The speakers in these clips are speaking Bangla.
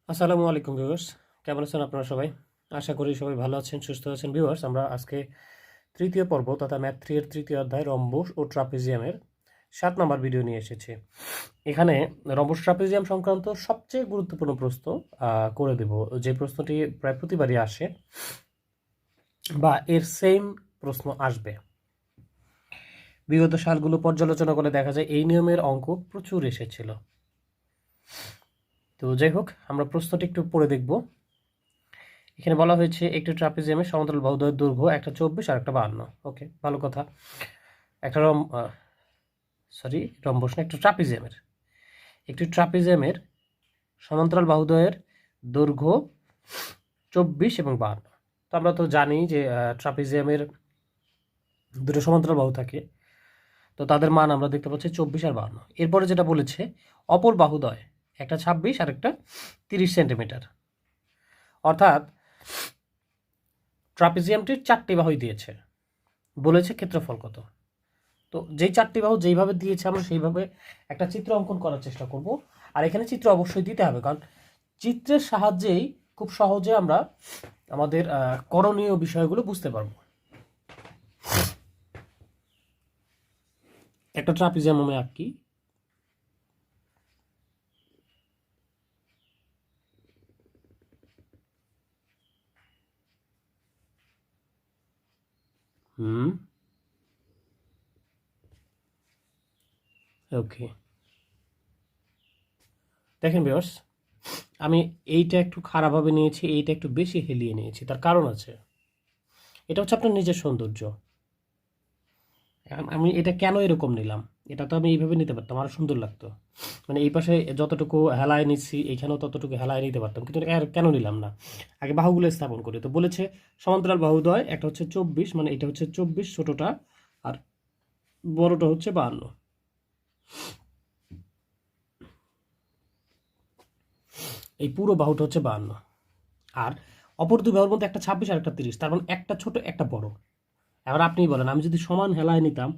আসসালামু আলাইকুম ভিউয়ার্স, কেমন আছেন আপনারা সবাই? আশা করি সবাই ভালো আছেন, সুস্থ আছেন। ভিউয়ার্স, আমরা আজকে তৃতীয় পর্ব তথা ম্যাথ 3 এর তৃতীয় অধ্যায় রম্বস ও ট্রাপিজিয়ামের 7 নম্বর ভিডিও নিয়ে এসেছি। এখানে রম্বস ট্রাপিজিয়াম সংক্রান্ত সবচেয়ে গুরুত্বপূর্ণ প্রশ্ন করে দেব, যে প্রশ্নটি প্রায় প্রতিবারই আসে বা এর সেম প্রশ্ন আসবে। বিগত সালগুলো পর্যালোচনা করে দেখা যায় এই নিয়মের অঙ্ক প্রচুর এসেছিল। তো যাই হোক, আমরা প্রশ্নটি একটু পড়ে দেখব। এখানে বলা হয়েছে একটি ট্রাপিজিয়ামের সমান্তরাল বাহুদ্বয়ের দৈর্ঘ্য একটা 24 আর একটা 52। ওকে, ভালো কথা। একটা রম্বস না, একটা ট্রাপিজিয়ামের সমান্তরাল বাহুদ্বয়ের দৈর্ঘ্য 24 এবং 52। তো আমরা তো জানি যে ট্রাপিজিয়ামের দুটো সমান্তরাল বাহু থাকে, তো তাদের মান আমরা দেখতে পাচ্ছি 24 আর 52। এরপরে যেটা বলেছে অপর বাহুদ্বয়, একটা 26 আর একটা 30 সেন্টিমিটার, অর্থাৎ ট্রাপিজিয়ামটির 4টি বাহুই দিয়েছে, বলেছে ক্ষেত্রফল কত। তো যেই 4টি বাহু যেইভাবে দিয়েছে আমরা সেইভাবে একটা চিত্র অঙ্কন করার চেষ্টা করব। আর এখানে চিত্র অবশ্যই দিতে হবে, কারণ চিত্রের সাহায্যেই খুব সহজে আমরা আমাদের করণীয় বিষয়গুলো বুঝতে পারবো। একটা ট্রাপিজিয়াম আমি আঁকি। ওকে, দেখেন ভিউয়ার্স, আমি এইটা একটু খারাপভাবে নিয়েছি, এইটা একটু বেশি হেলিয়ে নিয়েছি। তার কারণ আছে, এটা হচ্ছে আপনার নিজের সৌন্দর্য। এখন আমি এটা কেন এরকম নিলাম, এটা তো আমি এইভাবে নিতে পারতাম, আরো সুন্দর লাগতো। মানে এই পাশে যতটুকু হেলায় নিচ্ছি এখানেও ততটুকু হেলায় নিতে পারতাম, কিন্তু কেন নিলাম না? আগে বাহুগুলো স্থাপন করি। তো বলেছে সমান্তরাল বাহুদ্বয়, একটা হচ্ছে 24, মানে এটা হচ্ছে 24 ছোটটা, আর বড়টা হচ্ছে 52। এই পুরো বাহুটা হচ্ছে 52, আর অপর দুই বাহুর মধ্যে একটা 26 আর একটা 30, তার মানে একটা ছোট একটা বড়। এবার আপনিই বলেন, আমি যদি সমান হেলায় নিতাম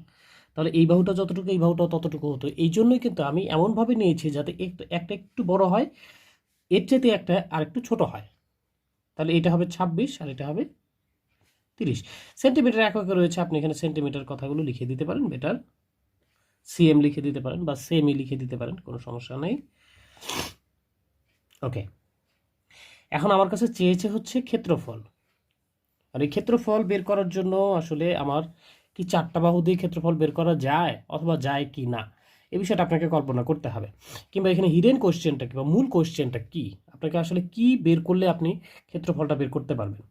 তাহলে এই বাহুটা যতটুকু এই বাহুটা ততটুকু হতো। এই জন্যই কিন্তু আমি এমনভাবে নিয়েছি যাতে একটা একটু বড় হয়, এর চাইতে একটা আর একটু ছোট হয়। তাহলে এটা হবে 26 আর এটা হবে 30। সেন্টিমিটার এককে রয়েছে, আপনি এখানে সেন্টিমিটার কথাগুলো লিখে দিতে পারেন, বেটার সিএম লিখে দিতে পারেন বা সেমি লিখে দিতে পারেন, কোনো সমস্যা নেই। ওকে, এখন আমার কাছে চেয়েছে হচ্ছে ক্ষেত্রফল। আর এই ক্ষেত্রফল বের করার জন্য আসলে আমার কি 4টা বাহু দিয়ে ক্ষেত্রফল বের করা যায় অথবা যায় কি না, এই বিষয়টা আপনাকে কল্পনা করতে হবে। কিংবা এখানে হিডেন কোশ্চেনটা কি বা মূল কোশ্চেনটা কি, আপনাকে আসলে কি বের করলে আপনি ক্ষেত্রফলটা বের করতে পারবেন।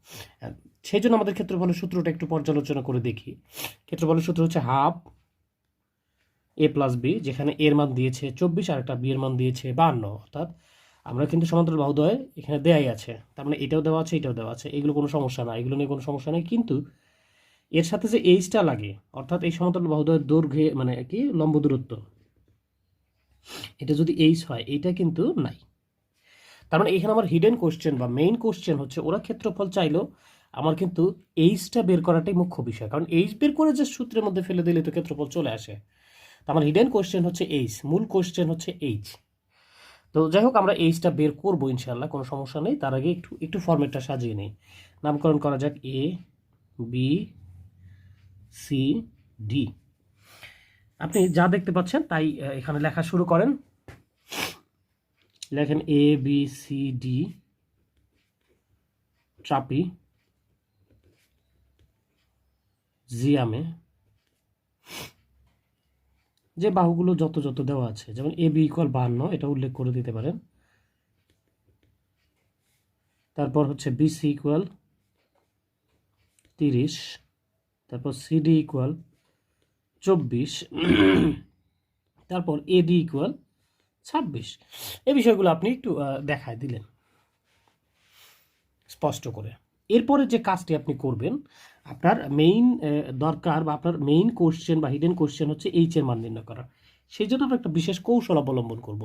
সেই জন্য আমাদের ক্ষেত্রফলের সূত্রটা একটু পর্যালোচনা করে দেখি। ক্ষেত্রফলের সূত্র হচ্ছে হাফ এ প্লাস বি, যেখানে এর মান দিয়েছে 24 আর একটা বি এর মান দিয়েছে 52। অর্থাৎ আমরা কিন্তু সমান্তরাল বাহুদ্বয় এখানে দেয়াই আছে, তার মানে এটাও দেওয়া আছে এটাও দেওয়া আছে, এগুলো কোনো সমস্যা না, এগুলো নিয়ে কোনো সমস্যা নেই। কিন্তু এর সাথে যে এইচটা লাগে, অর্থাৎ এই সমতল বাহুদ্বয়ের দৈর্ঘ্যে মানে কি লম্ব দূরত্ব, এটা যদি এইচ হয়, এইটা কিন্তু নাই। তার মানে এখানে আমার হিডেন কোশ্চেন বা মেইন কোশ্চেন হচ্ছে ওরা ক্ষেত্রফল চাইলো, আমার কিন্তু এইচটা বের করাটাই মুখ্য বিষয়, কারণ এইচ বের করে যে সূত্রের মধ্যে ফেলে দিলে তো ক্ষেত্রফল চলে আসে। তো আমার হিডেন কোশ্চেন হচ্ছে এইচ, মূল কোশ্চেন হচ্ছে এইচ। তো যাই হোক, আমরা এইচটা বের করবো ইনশাল্লাহ, কোনো সমস্যা নেই। তার আগে একটু একটু ফরম্যাটটা সাজিয়ে নিই। নামকরণ করা যাক এ বি সি ডি। আপনি যা দেখতে পাচ্ছেন তাই এখানে লেখা শুরু করেন। লেখেন এ বি সি ডি ট্রাপি জিয়ামে যে বাহুগুলো যত যত দেওয়া আছে, যেমন এ বি ইকুয়াল 52, এটা উল্লেখ করে দিতে পারেন। তারপর হচ্ছে বিসি ইকুয়াল 30, তারপর সিডি ইকুয়াল 24, তারপর এডি ইকুয়াল 26। এই বিষয়গুলো আপনি একটু দেখায় দিলেন স্পষ্ট করে। এরপরে যে কাজটি আপনি করবেন, আপনার মেইন দরকার বা আপনার মেইন কোশ্চেন বা হিডেন কোশ্চেন হচ্ছে এইচ এর মান নির্ণয় করা। সেই জন্য আমরা একটা বিশেষ কৌশল অবলম্বন করব।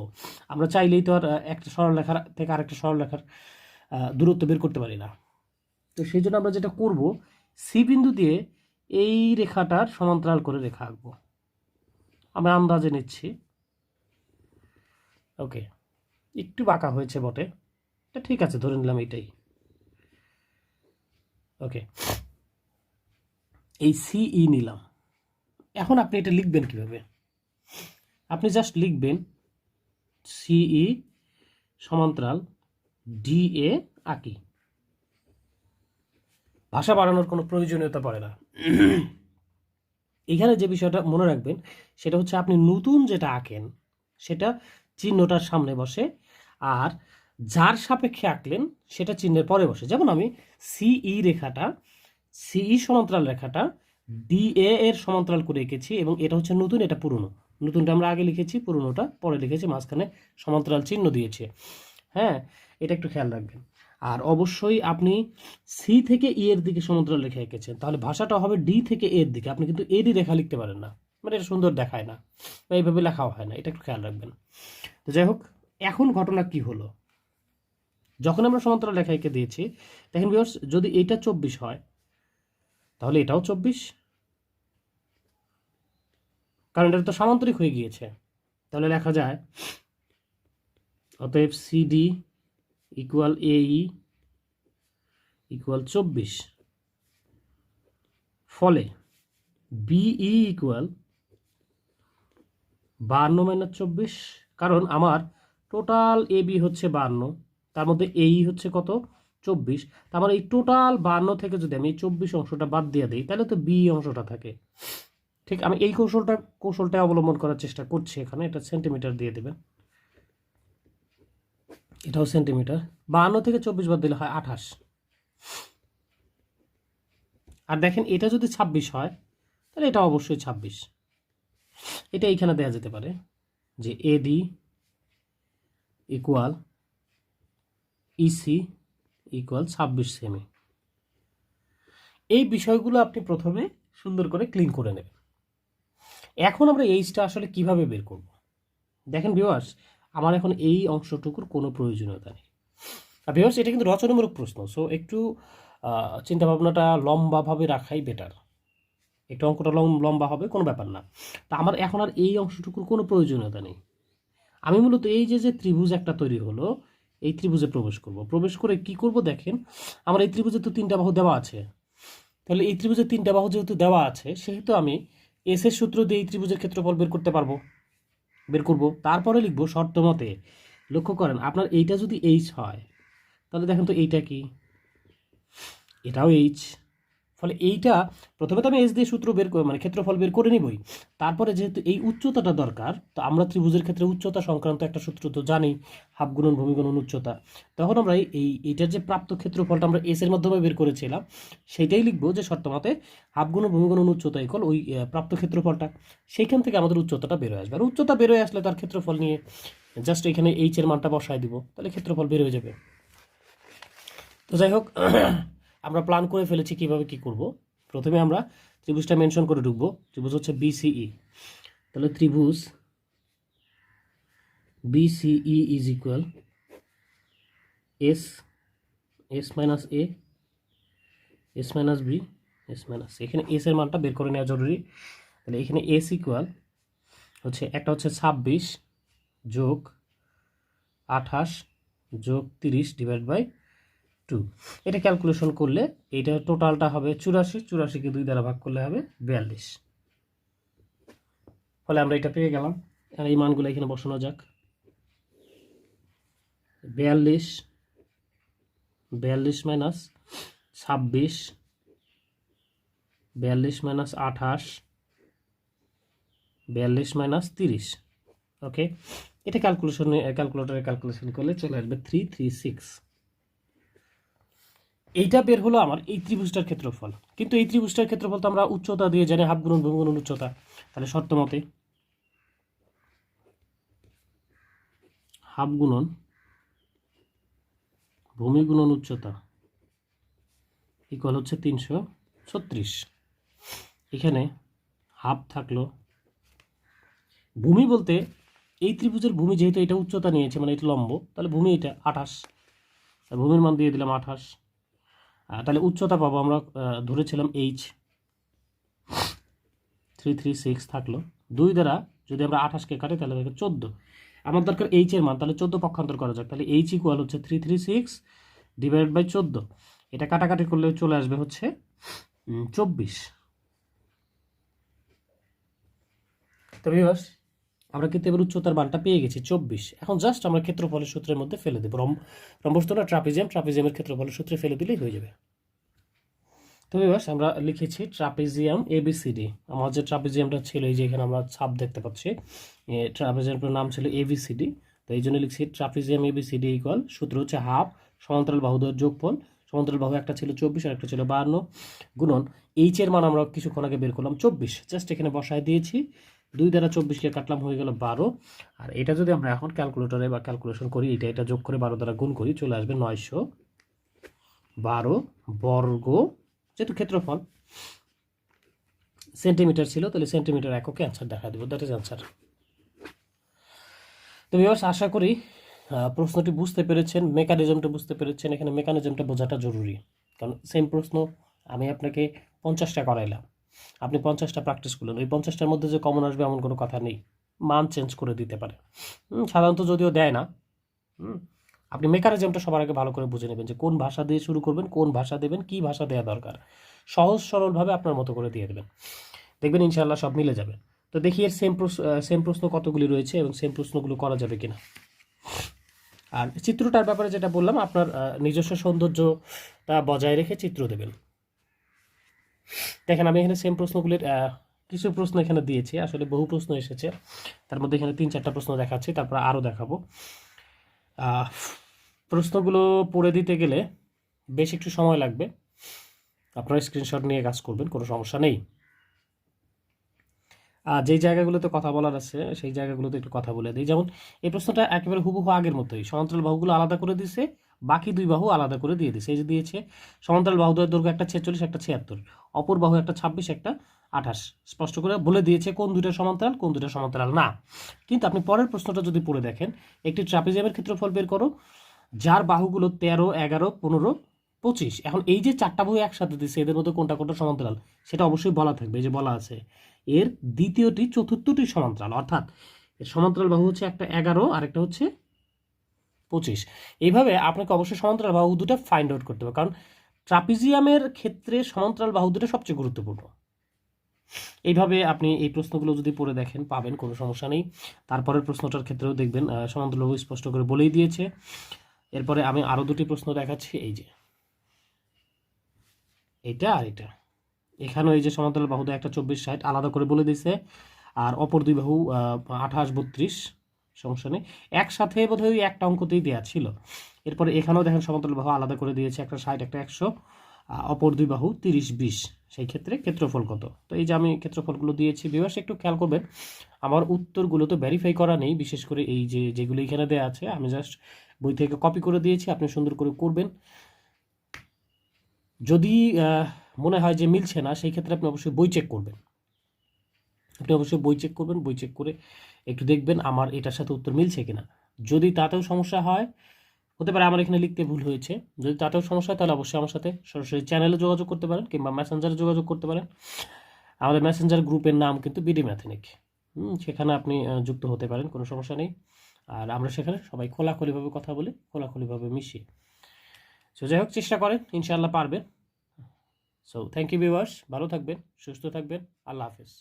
আমরা চাইলেই তো আর একটা সরলরেখার থেকে আরেকটা সরলরেখার দূরত্ব বের করতে পারি না। তো সেই জন্য আমরা যেটা করব, সি বিন্দু দিয়ে এই রেখাটার সমান্তরাল করে রেখা আঁকবো। আমরা আন্দাজে নিচ্ছি। ওকে, একটু বাঁকা হয়েছে বটে, এটা ঠিক আছে, ধরে নিলাম এইটাই। ওকে, এই সিই নিলাম। এখন আপনি এটা লিখবেন কিভাবে? আপনি জাস্ট লিখবেন সিই সমান্তরাল ডিএ আঁকি। ভাষা বাড়ানোর কোনো প্রয়োজনীয়তা পড়ে না। এখানে যে বিষয়টা মনে রাখবেন সেটা হচ্ছে আপনি নতুন যেটা আঁকেন সেটা চিহ্নটার সামনে বসে, আর যার সাপেক্ষে আঁকলেন সেটা চিহ্নের পরে বসে। যেমন আমি সিই রেখাটা, সিই সমান্তরাল রেখাটা ডিএ এর সমান্তরাল করে এঁকেছি, এবং এটা হচ্ছে নতুন, এটা পুরনো। নতুনটা আমরা আগে লিখেছি, পুরনোটা পরে লিখেছি, মাঝখানে সমান্তরাল চিহ্ন দিয়েছি। হ্যাঁ, এটা একটু খেয়াল রাখবেন। আর অবশ্যই আপনি সি থেকে ই এর দিকে সমান্তরাল রেখা এঁকেছেন, তাহলে ভাষাটা হবে ডি থেকে এর দিকে। আপনি কিন্তু এডি রেখা লিখতে পারেন না, মানে এটা সুন্দর দেখায় না বা এইভাবে লেখাও হয় না, এটা একটু খেয়াল রাখবেন। তো যাই হোক, এখন ঘটনা কি হলো, যখন আমরা সমান্তরাল রেখা এঁকে দিয়েছি, দেখেন ভিউয়ার্স, যদি এটা 24 হয় তাহলে এটাও 24, কারণ এটা তো সামান্তরিক হয়ে গিয়েছে। তাহলে লেখা যায় অতএব সিডি ইকুয়াল এই ইকুয়াল 24, ফলে বিই ইকুয়াল 52 মাইনাস 24, কারণ আমার টোটাল এ বি হচ্ছে 52, তার মধ্যে এই হচ্ছে কত 24, তার মানে এই টোটাল 52 থেকে যদি আমি এই 24 অংশটা বাদ দিয়ে দিই তাহলে তো বি অংশটা থাকে। ঠিক, আমি এই কৌশলটা অবলম্বন করার চেষ্টা করছি এখানে। এটা সেন্টিমিটার দিয়ে দেবেন, এটাও সেন্টিমিটার। 52 থেকে 24 বাদ দিলে হয় 28। আর দেখেন এটা যদি 26 হয় তাহলে এটা অবশ্যই 26। এটা এইখানে দেওয়া যেতে পারে যে এডি ইকুয়াল ইসি ইকুয়াল 26 সেমি। এই বিষয়গুলো আপনি প্রথমে সুন্দর করে ক্লিন করে নেবেন। এখন আমরা এইচটা আসলে কিভাবে বের করব? দেখেন ভিউয়ার্স, আমার এখন এই অংশটুকুর কোনো প্রয়োজনীয়তা নেই। আর ভিউয়ার্স, এটা কিন্তু রচনামূলক প্রশ্ন, সো একটু চিন্তাভাবনাটা লম্বাভাবে রাখাই বেটার। একটু অঙ্কটা লম্বা হবে, কোনো ব্যাপার না। তা আমার এখন আর এই অংশটুকুর কোনো প্রয়োজনীয়তা নেই। আমি মূলত এই যে ত্রিভুজ একটা তৈরি হলো, এই ত্রিভুজে প্রবেশ করব। প্রবেশ করে কি করব দেখেন, আমার এই ত্রিভুজে তো 3টা বাহু দেওয়া আছে, তাহলে এই ত্রিভুজে 3টা বাহু যেহেতু দেওয়া আছে, সেহেতু আমি এস এর সূত্র দিয়ে এই ত্রিভুজের ক্ষেত্রফল বের করব। তারপরে লিখব শর্ত মতে। লক্ষ্য করেন, আপনার এইটা যদি এইচ হয় তাহলে দেখেন তো এইটা কি, এটাও এইচ। ফলে এইটা প্রথমে তো আমি এইচ দিয়ে সূত্র বের করে মানে ক্ষেত্রফল বের করে নিবই। তারপরে যেহেতু এই উচ্চতাটা দরকার, তো আমরা ত্রিভুজের ক্ষেত্রে উচ্চতা সংক্রান্ত একটা সূত্র তো জানি, হাফ গুণন ভূমি গুণন উচ্চতা। তখন আমরা এইটার যে প্রাপ্ত ক্ষেত্রফলটা আমরা এস এর মাধ্যমে বের করেছিলাম, সেটাই লিখবো যে শর্ত মতে হাফ গুণন ভূমি গুণন উচ্চতা ইকুয়াল ওই প্রাপ্ত ক্ষেত্রফলটা। সেইখান থেকে আমাদের উচ্চতাটা বের হয়ে আসবে। আর উচ্চতা বের হয়ে আসলে তার ক্ষেত্রফল নিয়ে জাস্ট এখানে এইচ এর মানটা বসায় দিব, তাহলে ক্ষেত্রফল বের হয়ে যাবে। তো যাই হোক, আমরা প্ল্যান করে ফেলেছি কিভাবে কি করব। প্রথমে আমরা ত্রিভুজটা মেনশন করে ঢুকবো। ত্রিভুজ হচ্ছে বিসিই, তাহলে ত্রিভুজ BCE is equal S S minus A S minus B S minus. এখানে এস এর মানটা বের করে নেওয়া জরুরি। তাহলে এখানে এস ইকুয়াল হচ্ছে একটা হচ্ছে 26 যোগ 28 যোগ 30 ডিভাইড বাই 2। এটা ক্যালকুলেশন করলে এইটা টোটালটা হবে 84, 84কে 2 দ্বারা ভাগ করলে হবে 42। ফলে আমরা এটা পেয়ে গেলাম। আর এই মানগুলো এখানে বসানো যাক। 42 মাইনাস 26, 42 মাইনাস 28, 42 মাইনাস 30। ওকে, এটা ক্যালকুলেটরে ক্যালকুলেশন করলে চলে আসবে 336। এইটা বের হলো আমার এই ত্রিভুজটার ক্ষেত্রফল। কিন্তু এই ত্রিভুজটার ক্ষেত্রফল তো আমরা উচ্চতা দিয়ে জানি, হাফ গুণন ভূমি গুণন উচ্চতা। তাহলে শর্ত মতে হাফ গুণন ভূমি গুণন উচ্চতা ইকুয়াল হচ্ছে 336। এখানে হাফ থাকলো। ভূমি বলতে এই ত্রিভুজের ভূমি যেহেতু এটা উচ্চতা নিয়েছে, মানে এটা লম্ব, তাহলে ভূমি এটা 28, ভূমির মান দিয়ে দিলাম 28। তাহলে উচ্চতা পাবো আমরা, ধরেছিলাম এইচ 336 থাকলো। 2 দ্বারা যদি আমরা 28কে কাটি তাহলে দেখো 14। আমার দরকার এইচ এর মান, তাহলে 14 পক্ষান্তর করা যাক। তাহলে এইচ ইকুয়াল হচ্ছে 336 ডিভাইডেড বাই 14, এটা কাটাকাটি করলে চলে আসবে হচ্ছে 24। তো ভিউয়ার্স, আমরা কিন্তু এবার উচ্চতার মানটা পেয়ে গেছি 24। এখন জাস্ট আমরা ক্ষেত্রফলের সূত্রের মধ্যে ফেলে দেবো, রম্বস তো না, ট্রাপিজিয়ামের ক্ষেত্রফলের সূত্রে ফেলে দিলেই হয়ে যাবে। তো ভিউয়ার্স, আমরা লিখেছি ট্রাপিজিয়াম এবিসিডি। আমার যে ট্রাপিজিয়ামটা ছিল, এই যে এখানে আমরা ছাপ দেখতে পাচ্ছি, ট্রাপিজিয়ামটার নাম ছিল এবিসিডি। তো এই জন্য লিখছি ট্রাপিজিয়াম এবিসিডি ইকুয়াল, সূত্র হচ্ছে হাফ সমান্তরাল বাহুদ্বয়ের যোগফল, সমান্তরাল বাহু একটা ছিল 24 আর একটা ছিল 52, গুণন এইচ এর মান আমরা কিছুক্ষণ আগে বের করলাম 24, জাস্ট এখানে বসায় দিয়েছি, 2 দ্বারা 24কে কাটলাম, হয়ে গেল 12। আর এটা যদি আমরা এখন ক্যালকুলেটরে বা ক্যালকুলেশন করি, এটা যোগ করে 12 দ্বারা গুণ করি, চলে আসবে 912 বর্গ, যেহেতু ক্ষেত্রফল সেন্টিমিটার ছিল, তাহলে সেন্টিমিটার এককে অ্যান্সার দেখা দেবো, দ্যাট ইজ অ্যান্সার। তো ভিউয়ার্স, আশা করি প্রশ্নটি বুঝতে পেরেছেন, মেকানিজমটা বুঝতে পেরেছেন। এখানে মেকানিজমটা বোঝাটা জরুরি, কারণ সেম প্রশ্ন আমি আপনাকে 50টা করাইলাম, আপনি 50টা প্র্যাকটিস করলেন, ওই 50টার মধ্যে যে কমন আসবে এমন কোনো কথা নেই, মান চেঞ্জ করে দিতে পারে, সাধারণত যদিও দেয় না। আপনি মেকানিজমটা সবার আগে ভালো করে বুঝে নেবেন যে কোন ভাষা দিয়ে শুরু করবেন, কোন ভাষা দেবেন, কি ভাষা দেওয়া দরকার, সহজ সরলভাবে আপনার মতো করে দিয়ে দেবেন, দেখবেন ইনশাআল্লাহ সব মিলে যাবে। তো দেখি এর সেম প্রশ্ন কতগুলি রয়েছে এবং সেম প্রশ্নগুলো করা যাবে কিনা। আর চিত্রটার ব্যাপারে যেটা বললাম, আপনার নিজস্ব সৌন্দর্যটা বজায় রেখে চিত্র দেবেন। দেখেন, আমি এখানে সেম প্রশ্নগুলির কিছু প্রশ্ন এখানে দিয়েছি, আসলে বহু প্রশ্ন এসেছে, তার মধ্যে এখানে 3-4টা প্রশ্ন দেখাচ্ছি, তারপর আরও দেখাবো। প্রশ্নগুলো পড়ে দিতে গেলে বেশ একটু সময় লাগবে, আপনারা স্ক্রিনশট নিয়ে কাজ করবেন, কোনো সমস্যা নেই। আর যেই জায়গাগুলোতে কথা বলার আছে সেই জায়গাগুলোতে একটু কথা বলে দিই। যেমন এই প্রশ্নটা একেবারে হুবহু আগের মতোই, সমান্তরাল বাহুগুলো আলাদা করে দিছে, বাকি দুই বাহু আলাদা করে দিয়ে দিছে। এই যে দিয়েছে সমান্তরাল বাহুদ্বয়ের দৈর্ঘ্য একটা 46, একটা 76, অপর বাহু একটা 26, একটা 28, স্পষ্ট করে বলে দিয়েছে কোন দুইটা সমান্তরাল, কোন দুইটা সমান্তরাল না। কিন্তু আপনি পরের প্রশ্নটা যদি পড়ে দেখেন, একটি ট্রাপিজিয়ামের ক্ষেত্রফল বের করো যার বাহুগুলো 13, 11, 15, 25। এখন এই যে 4টা বাহু একসাথে দিচ্ছে, এদের মধ্যে কোনটা কোনটা সমান্তরাল সেটা অবশ্যই বলা থাকবে, এই যে বলা আছে এর দ্বিতীয়টি চতুর্থটি সমান্তরাল, অর্থাৎ এর সমান্তরাল বাহু হচ্ছে একটা 11 আর একটা হচ্ছে 25। এইভাবে আপনাকে অবশ্যই সমান্তরাল বাহু দুটো ফাইন্ড আউট করতে হবে, কারণ ট্রাপিজিয়ামের ক্ষেত্রে সমান্তরাল বাহু দুটো সবচেয়ে গুরুত্বপূর্ণ। এইভাবে আপনি এই প্রশ্নগুলো যদি পড়ে দেখেন পাবেন, কোনো সমস্যা নেই। তারপরের প্রশ্নটার ক্ষেত্রেও দেখবেন সমান্তরাল বাহু স্পষ্ট করে বলেই দিয়েছে। এরপরে আমি আরও দুটি প্রশ্ন দেখাচ্ছি, এই যে এটা আর এটা, এখানেও এই যে সমান্তরাল বাহু একটা 24, 60 আলাদা করে বলে দিয়েছে, আর অপর দুই বাহু 28, 32, সমস্যা নেই, একসাথে বোধহয় ওই একটা অঙ্কতেই দেওয়া ছিল। এরপরে এখানেও দেখেন সমান্তরাল বাহু আলাদা করে দিয়েছে, একটা 60, একটা 100, অপর দুই বাহু 30, 20, সেই ক্ষেত্রে ক্ষেত্রফল কত। তো এই যে আমি ক্ষেত্রফলগুলো দিয়েছি, ভিউয়ার্স একটু খেয়াল করবেন, আমার উত্তরগুলো তো ভেরিফাই করা নেই, বিশেষ করে এই যে যেগুলো এখানে দেওয়া আছে আমি জাস্ট বই থেকে কপি করে দিয়েছি, আপনি সুন্দর করে করবেন। যদি মনে হয় যে মিলছে না, সেই ক্ষেত্রে আপনি অবশ্যই বই চেক করবেন, বই চেক করে একটু দেখবেন আমার এটার সাথে উত্তর মিলছে কিনা। যদি তাতেও সমস্যা হয়, হতে পারে আমার এখানে লিখতে ভুল হয়েছে, যদি তাতেও সমস্যা হয় তাহলে অবশ্যই আমার সাথে সরাসরি চ্যানেলে যোগাযোগ করতে পারেন কিংবা মেসেঞ্জারে যোগাযোগ করতে পারেন। আমাদের মেসেঞ্জার গ্রুপের নাম কিন্তু বিডি ম্যাথনিক, সেখানে আপনি যুক্ত হতে পারেন, কোনো সমস্যা নেই। আর আমরা সেখানে সবাই খোলাখুলিভাবে কথা বলি, খোলাখুলিভাবে মিশি। সো যাই হোক, চেষ্টা করেন, ইনশাআল্লাহ পারবেন। সো থ্যাংক ইউ ভিউয়ার্স, ভালো থাকবেন, সুস্থ থাকবেন, আল্লাহ হাফেজ।